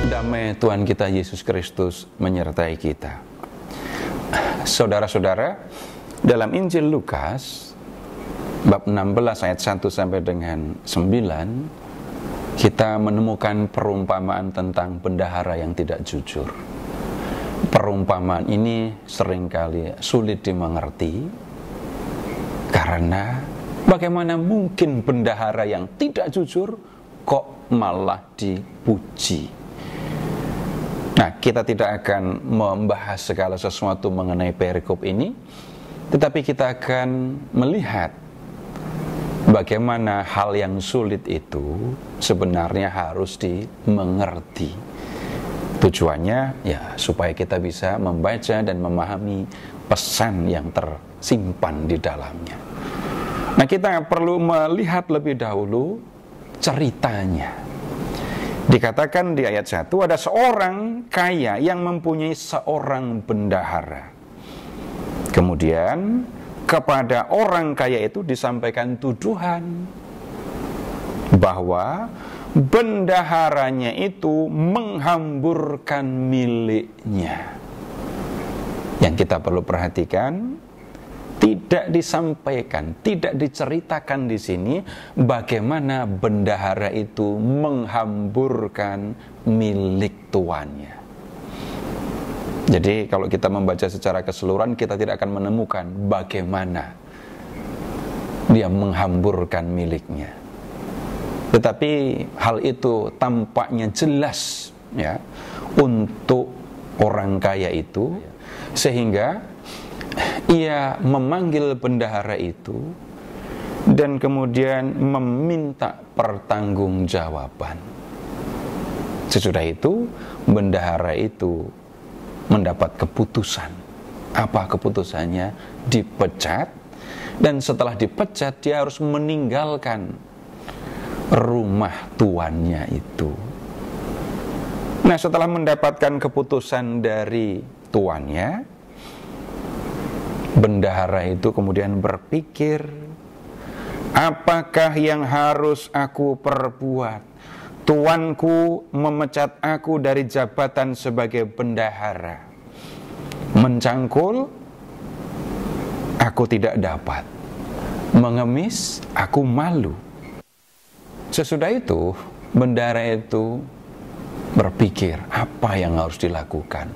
Damai Tuhan kita Yesus Kristus menyertai kita. Saudara-saudara, dalam Injil Lukas bab 16 ayat 1 sampai dengan 9, kita menemukan perumpamaan tentang bendahara yang tidak jujur. Perumpamaan ini seringkali sulit dimengerti karena bagaimana mungkin bendahara yang tidak jujur kok malah dipuji. Nah, kita tidak akan membahas segala sesuatu mengenai perikop ini, tetapi kita akan melihat bagaimana hal yang sulit itu sebenarnya harus dimengerti. Tujuannya ya supaya kita bisa membaca dan memahami pesan yang tersimpan di dalamnya. Nah, kita perlu melihat lebih dahulu ceritanya. Dikatakan di ayat 1, ada seorang kaya yang mempunyai seorang bendahara. Kemudian kepada orang kaya itu disampaikan tuduhan bahwa bendaharanya itu menghamburkan miliknya. Yang kita perlu perhatikan, tidak disampaikan, tidak diceritakan di sini bagaimana bendahara itu menghamburkan milik tuannya. Jadi kalau kita membaca secara keseluruhan, kita tidak akan menemukan bagaimana dia menghamburkan miliknya. Tetapi hal itu tampaknya jelas ya untuk orang kaya itu, sehingga ia memanggil bendahara itu dan kemudian meminta pertanggungjawaban. Sesudah itu bendahara itu mendapat keputusan. Apa keputusannya? Dipecat, dan setelah dipecat dia harus meninggalkan rumah tuannya itu. Nah, setelah mendapatkan keputusan dari tuannya, bendahara itu kemudian berpikir, apakah yang harus aku perbuat? Tuanku memecat aku dari jabatan sebagai bendahara. Mencangkul, aku tidak dapat. Mengemis, aku malu. Sesudah itu, bendahara itu berpikir, apa yang harus dilakukan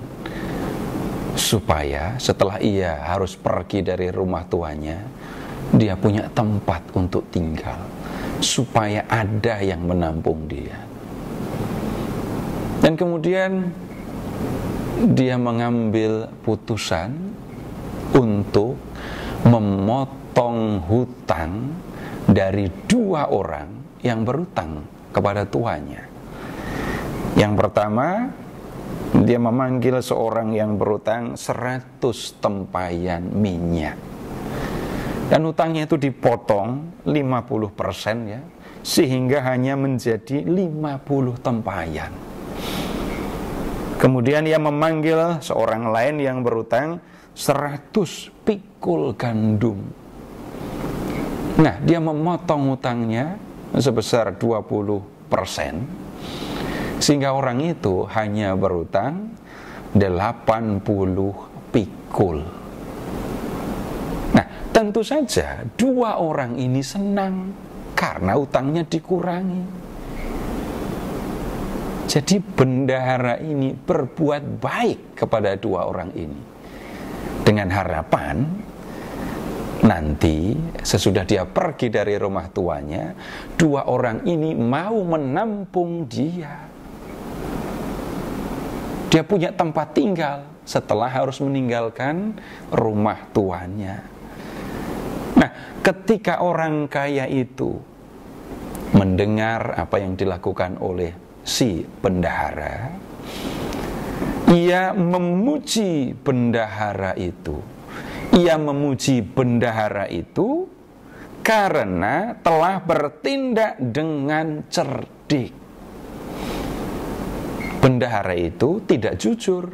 supaya setelah ia harus pergi dari rumah tuanya, dia punya tempat untuk tinggal, supaya ada yang menampung dia. Dan kemudian dia mengambil putusan untuk memotong hutang dari dua orang yang berhutang kepada tuannya. Yang pertama, dia memanggil seorang yang berhutang 100 tempayan minyak. Dan hutangnya itu dipotong 50% ya, sehingga hanya menjadi 50 tempayan. Kemudian ia memanggil seorang lain yang berhutang 100 pikul gandum. Nah, dia memotong hutangnya sebesar 20%, sehingga orang itu hanya berhutang 80 pikul. Nah, tentu saja dua orang ini senang karena hutangnya dikurangi. Jadi bendahara ini berbuat baik kepada dua orang ini, dengan harapan nanti sesudah dia pergi dari rumah tuanya, dua orang ini mau menampung dia. Dia punya tempat tinggal setelah harus meninggalkan rumah tuannya. Nah, ketika orang kaya itu mendengar apa yang dilakukan oleh si bendahara, ia memuji bendahara itu. Ia memuji bendahara itu karena telah bertindak dengan cerdik. Bendahara itu tidak jujur,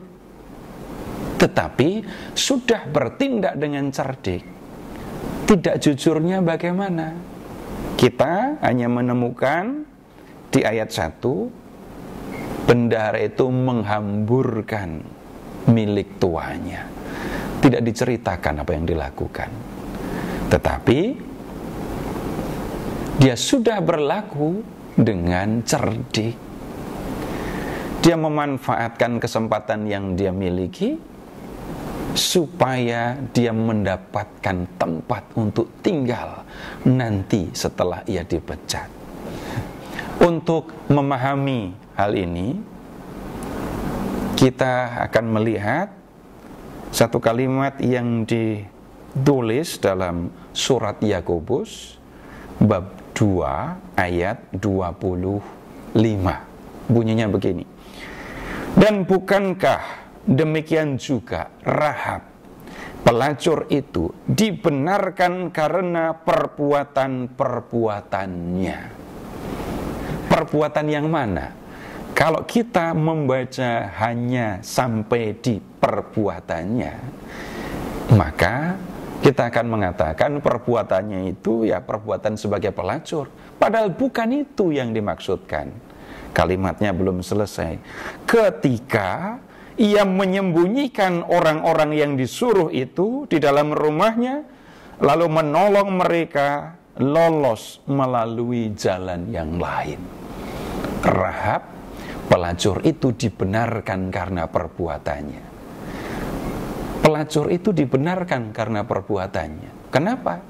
tetapi sudah bertindak dengan cerdik. Tidak jujurnya bagaimana? Kita hanya menemukan di ayat 1, bendahara itu menghamburkan milik tuannya. Tidak diceritakan apa yang dilakukan, tetapi dia sudah berlaku dengan cerdik. Dia memanfaatkan kesempatan yang dia miliki supaya dia mendapatkan tempat untuk tinggal nanti setelah ia dipecat. Untuk memahami hal ini, kita akan melihat satu kalimat yang ditulis dalam surat Yakobus bab 2 ayat 25. Bunyinya begini: dan bukankah demikian juga Rahab pelacur itu dibenarkan karena perbuatan-perbuatannya. Perbuatan yang mana? Kalau kita membaca hanya sampai di perbuatannya, maka kita akan mengatakan perbuatannya itu ya perbuatan sebagai pelacur. Padahal bukan itu yang dimaksudkan. Kalimatnya belum selesai. Ketika ia menyembunyikan orang-orang yang disuruh itu di dalam rumahnya, lalu menolong mereka lolos melalui jalan yang lain. Rahab pelacur itu dibenarkan karena perbuatannya. Pelacur itu dibenarkan karena perbuatannya. Kenapa?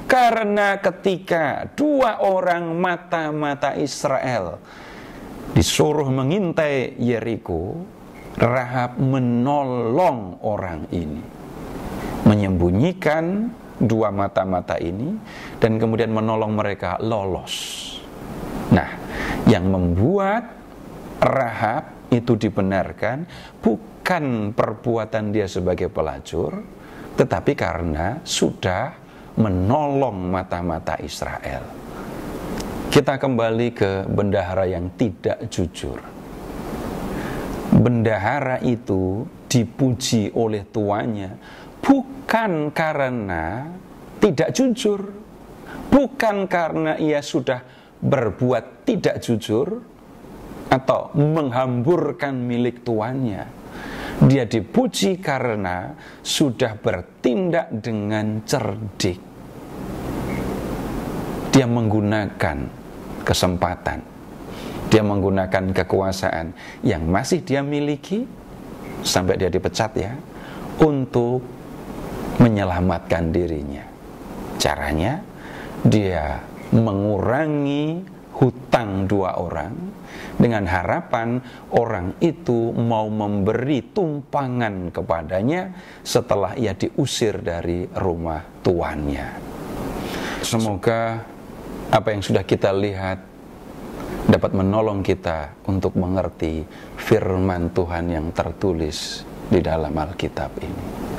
Karena ketika dua orang mata-mata Israel disuruh mengintai Yeriko, Rahab menolong orang ini, menyembunyikan dua mata-mata ini, dan kemudian menolong mereka lolos. Nah, yang membuat Rahab itu dibenarkan bukan perbuatan dia sebagai pelacur, tetapi karena sudah menolong mata-mata Israel. Kita kembali ke bendahara yang tidak jujur. Bendahara itu dipuji oleh tuannya bukan karena tidak jujur, bukan karena ia sudah berbuat tidak jujur atau menghamburkan milik tuannya. Dia dipuji karena sudah bertindak dengan cerdik. Dia menggunakan kesempatan, dia menggunakan kekuasaan yang masih dia miliki sampai dia dipecat ya, untuk menyelamatkan dirinya. Caranya dia mengurangi hutang dua orang dengan harapan orang itu mau memberi tumpangan kepadanya setelah ia diusir dari rumah tuannya. Semoga apa yang sudah kita lihat dapat menolong kita untuk mengerti firman Tuhan yang tertulis di dalam Alkitab ini.